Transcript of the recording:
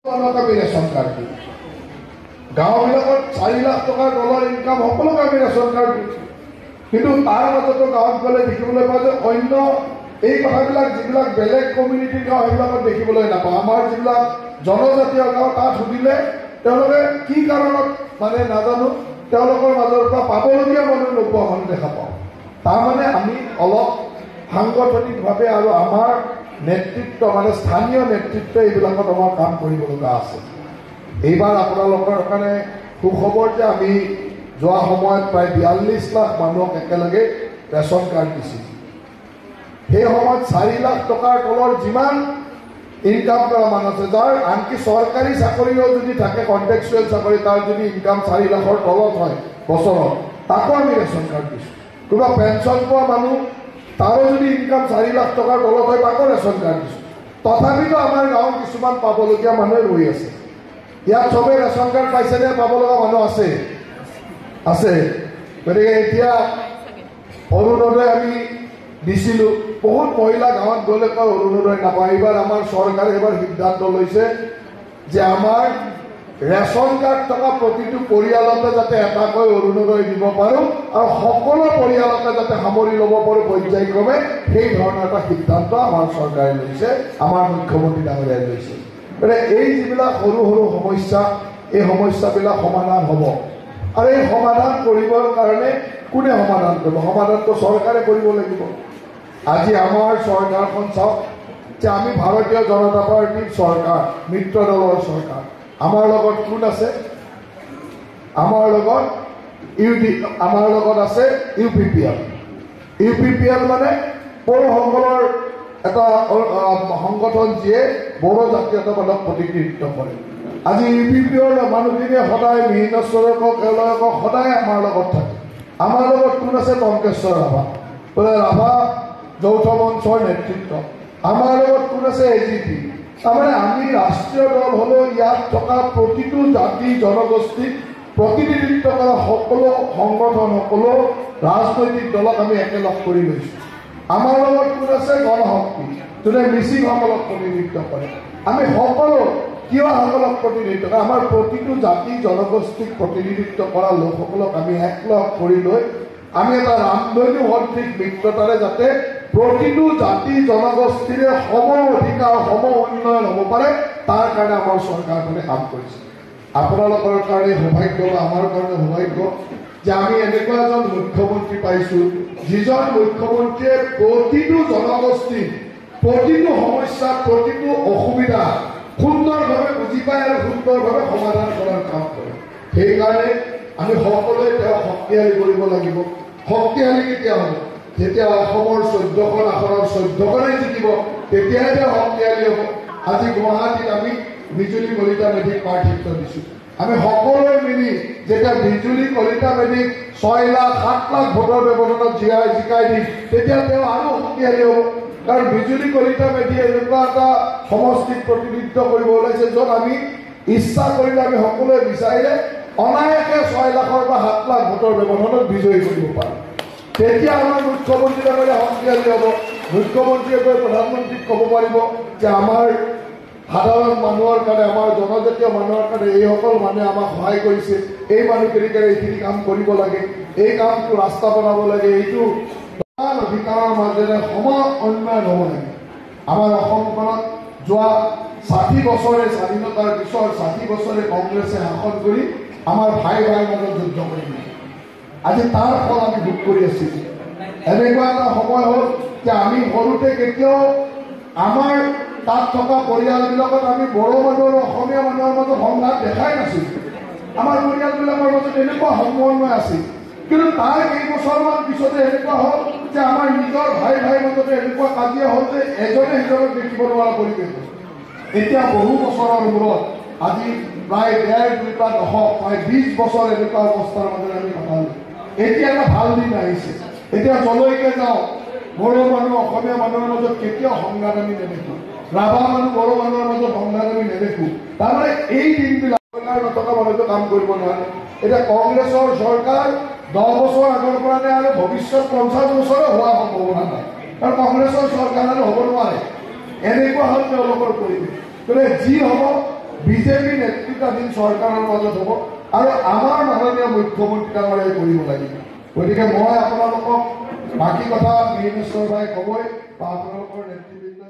আমি ration card দিওঁ। গাঁওবিলাকত 4 লাখ টকাৰ তলৰ ইনকাম সকলোকে আমি ৰেচন কাৰ্ড দিওঁ। কিন্তু তাৰ মাজতো গাঁৱত গ'লে দেখিবলৈ পাওঁ যে অন্য এই কথাবিলাক যিবিলাক বেলেগ কমিউনিটিৰ গাঁও সেইবিলাকত দেখিবলৈ নাপাওঁ। আমাৰ যিবিলাক জনজাতীয় গাঁও তাত সুধিলে তেওঁলোকে কি কাৰণত মানে নাজানো তেওঁলোকৰ মাজৰ পৰা পাবলগীয়া মানুহ নোপোৱা মানুহ দেখা পাওঁ। তাৰমানে আমি অলপ সাংগঠনিকভাৱে আৰু আমাৰ নেতৃত্ব মানে স্থানীয় নেতৃত্ব এইবিলাকত আমাৰ কাম কৰিব লগা আছে। এইবাৰ আপোনালোকৰ কাৰণে সুখবৰ যে আমি যোৱা সময়ত প্ৰায় 42 লাখ মানুহক একেলগে ৰেচন কাৰ্ড দিছিল। সেই সময়ত 4 লাখ টকাৰ তলৰ যিমান ইনকাম কৰা মানুহ আছে, যাৰ আনকি চৰকাৰী চাকৰিও যদি থাকে, কণ্টেক্সুৱেল চাকৰি, তাৰ যদি ইনকাম 4 লাখৰ তলত হয় বছৰত, তাকো আমি ৰেচন কাৰ্ড দিছোঁ। কোনোবা পেঞ্চন পোৱা মানুহ তাৰো যদি ইনকাম 4 লাখ টকাৰ তলত হয় তাকো ৰেচন কাৰ্ড দিছোঁ। তথাপিতো আমাৰ গাঁৱৰ কিছুমান পাবলগীয়া মানুহে ৰৈ আছে। ইয়াত চবেই ৰেচন কাৰ্ড পাইছেনে? পাব লগা মানুহ আছে আছে। গতিকে এতিয়া অৰুণোদয় আমি দিছিলোঁ। বহুত মহিলা গাঁৱত গ'লে কয় অৰুণোদয় নাপায়। এইবাৰ আমাৰ চৰকাৰে এবাৰ সিদ্ধান্ত লৈছে যে আমাৰ ৰেচন কাৰ্ড থকা প্ৰতিটো পৰিয়ালতে যাতে এটাকৈ অৰুণোদয় দিব পাৰোঁ আৰু সকলো পৰিয়ালতে যাতে সামৰি ল'ব পাৰোঁ পৰ্যায়ক্ৰমে, সেই ধৰণৰ এটা সিদ্ধান্ত আমাৰ চৰকাৰে লৈছে, আমাৰ মুখ্যমন্ত্ৰী ডাঙৰীয়াই লৈছে। গতিকে এই যিবিলাক সৰু সৰু সমস্যা, এই সমস্যাবিলাক সমাধান হ'ব। আৰু এই সমাধান কৰিবৰ কাৰণে কোনে সমাধান কৰিব? সমাধানটো চৰকাৰে কৰিব লাগিব। আজি আমাৰ চৰকাৰখন চাওক যে আমি ভাৰতীয় জনতা পাৰ্টীৰ চৰকাৰ, মিত্ৰ দলৰ চৰকাৰ। আমাৰ লগত কোন আছে? আমাৰ লগত আছে UPPL। UPPL মানে বড়োসকলৰ এটা সংগঠন যিয়ে বড়ো জাতীয়তাবাদক প্ৰতিনিধিত্ব কৰে। আজি UPPL মানুহখিনিয়ে সদায় মিহিনেশ্বৰকক এওঁলোকক সদায় আমাৰ লগত থাকে। আমাৰ লগত কোন আছে? টংকেশ্বৰ ৰাভা, ৰাভা যৌথ মঞ্চৰ নেতৃত্ব। আমাৰ লগত কোন আছে? AGP। তাৰমানে আমি ৰাষ্ট্ৰীয় দল হ'লেও ইয়াত থকা প্ৰতিটো জাতি জনগোষ্ঠীক প্ৰতিনিধিত্ব কৰা সকলো সংগঠন, সকলো ৰাজনৈতিক দলক আমি একেলগ কৰি লৈছোঁ। আমাৰ লগত কোন আছে? গণশক্তি, যোনে মিচিংসকলক প্ৰতিনিধিত্ব কৰে। আমি সকলো কিয় সকলক প্ৰতিনিধিত্ব কৰে? আমাৰ প্ৰতিটো জাতি জনগোষ্ঠীক প্ৰতিনিধিত্ব কৰা লোকসকলক আমি একলগ কৰি লৈ আমি এটা ৰামধেনু সদৃশ মিত্ৰতাৰে যাতে প্ৰতিটো জাতি জনগোষ্ঠীৰে সম অধিকাৰ, সম উন্নয়ন হ'ব পাৰে, তাৰ কাৰণে আমাৰ চৰকাৰখনে কাম কৰিছে। আপোনালোকৰ কাৰণে সৌভাগ্য বা আমাৰ কাৰণে সৌভাগ্য যে আমি এনেকুৱা এজন মুখ্যমন্ত্ৰী পাইছোঁ, যিজন মুখ্যমন্ত্ৰীয়ে প্ৰতিটো জনগোষ্ঠী, প্ৰতিটো সমস্যা, প্ৰতিটো অসুবিধা সুন্দৰভাৱে বুজি পায় আৰু সুন্দৰভাৱে সমাধান কৰাৰ কাম কৰে। সেইকাৰণে আমি সকলোৱে তেওঁক শক্তিশালী কৰিব লাগিব। শক্তিশালী কেতিয়া হ'ব? যেতিয়া অসমৰ 14খন আসনৰ 14খনেই জিকিব, তেতিয়াহে তেওঁ শক্তিশালী হ'ব। আজি গুৱাহাটীত আমি বিজুলী কলিতা মেধিক প্ৰাৰ্থিত্ব দিছোঁ। আমি সকলোৱে মিলি যেতিয়া বিজুলী কলিতা মেধিক 6 লাখ 7 লাখ ভোটৰ ব্যৱধানত জিকাই দিম, তেতিয়া তেওঁ আৰু শক্তিশালী হ'ব। কাৰণ বিজুলী কলিতা মেধিয়ে এনেকুৱা এটা সমষ্টিক প্ৰতিনিধিত্ব কৰিব ওলাইছে, য'ত আমি ইচ্ছা কৰিলে, আমি সকলোৱে বিচাৰিলে অনায়াসে 6 লাখৰ বা 7 লাখ ভোটৰ ব্যৱধানত বিজয়ী কৰিব পাৰোঁ। তেতিয়া আমাৰ মুখ্যমন্ত্ৰী ডাঙৰীয়া শক্তিশালী হ'ব। মুখ্যমন্ত্ৰীয়ে গৈ প্ৰধানমন্ত্ৰীক ক'ব পাৰিব যে আমাৰ সাধাৰণ মানুহৰ কাৰণে, আমাৰ জনজাতীয় মানুহৰ কাৰণে এইসকল মানুহে আমাক সহায় কৰিছে, এই মানুহখিনিৰ কাৰণে এইখিনি কাম কৰিব লাগে, এই কামটো ৰাস্তা বনাব লাগে, এইটো অধিকাৰৰ মাজেৰে সম উন্নয়ন হ'ব লাগে। আমাৰ অসমখনত যোৱা 60 বছৰে স্বাধীনতাৰ পিছৰ 60 বছৰে কংগ্ৰেছে শাসন কৰি আমাৰ ভাই মাজত যুদ্ধ কৰি আজি তাৰ ফল আমি ভোগ কৰি আছোঁ। এনেকুৱা এটা সময় হ'ল যে আমি সৰুতে কেতিয়াও আমাৰ তাত থকা পৰিয়ালবিলাকত আমি বড়ো মানুহ আৰু অসমীয়া মানুহৰ মাজত সংঘাত দেখাই নাছিলোঁ। আমাৰ পৰিয়ালবিলাকৰ মাজত এনেকুৱা সমন্বয় আছিল। কিন্তু তাৰ কেইবছৰমান পিছতে এনেকুৱা হ'ল যে আমাৰ নিজৰ ভাই মাজতে এনেকুৱা কাজিয়া হ'ল যে এজনে সিজনক দেখিব নোৱাৰা পৰিৱেশ হ'ল। এতিয়া বহু বছৰৰ মূৰত আজি প্ৰায় 1.5-2 দশক, প্ৰায় 20 বছৰ এনেকুৱা অৱস্থাৰ মাজেৰে আমি কটালোঁ। এতিয়া এটা ভাল দিন আহিছে। এতিয়া যলৈকে যাওঁ বড়ো মানুহ অসমীয়া মানুহৰ মাজত কেতিয়াও সংঘাত আমি নেদেখোঁ। ৰাভা মানুহ বড়ো মানুহৰ মাজত সংঘাত আমি নেদেখোঁ। তাৰমানে এই দিনবিলাক নথকা মানুহটো কাম কৰিব নোৱাৰে। এতিয়া কংগ্ৰেছৰ চৰকাৰ 10 বছৰ আগৰ পৰা নে আৰু ভৱিষ্যত 50 বছৰো হোৱা সম্ভাৱনা নাই। কাৰণ কংগ্ৰেছৰ চৰকাৰ আৰু হ'ব নোৱাৰে। এনেকুৱা হ'ল তেওঁলোকৰ পৰিৱেশ। গতিকে যি হ'ব বিজেপি নেতৃত্বাধীন চৰকাৰৰ মাজত হ'ব আৰু আমাৰ মাননীয় মুখ্যমন্ত্ৰী ডাঙৰীয়াই কৰিব লাগিব। গতিকে মই আপোনালোকক বাকী কথা বীৰেশ্বৰ ভাই ক'বই বা আপোনালোকৰ নেতৃবৃন্দ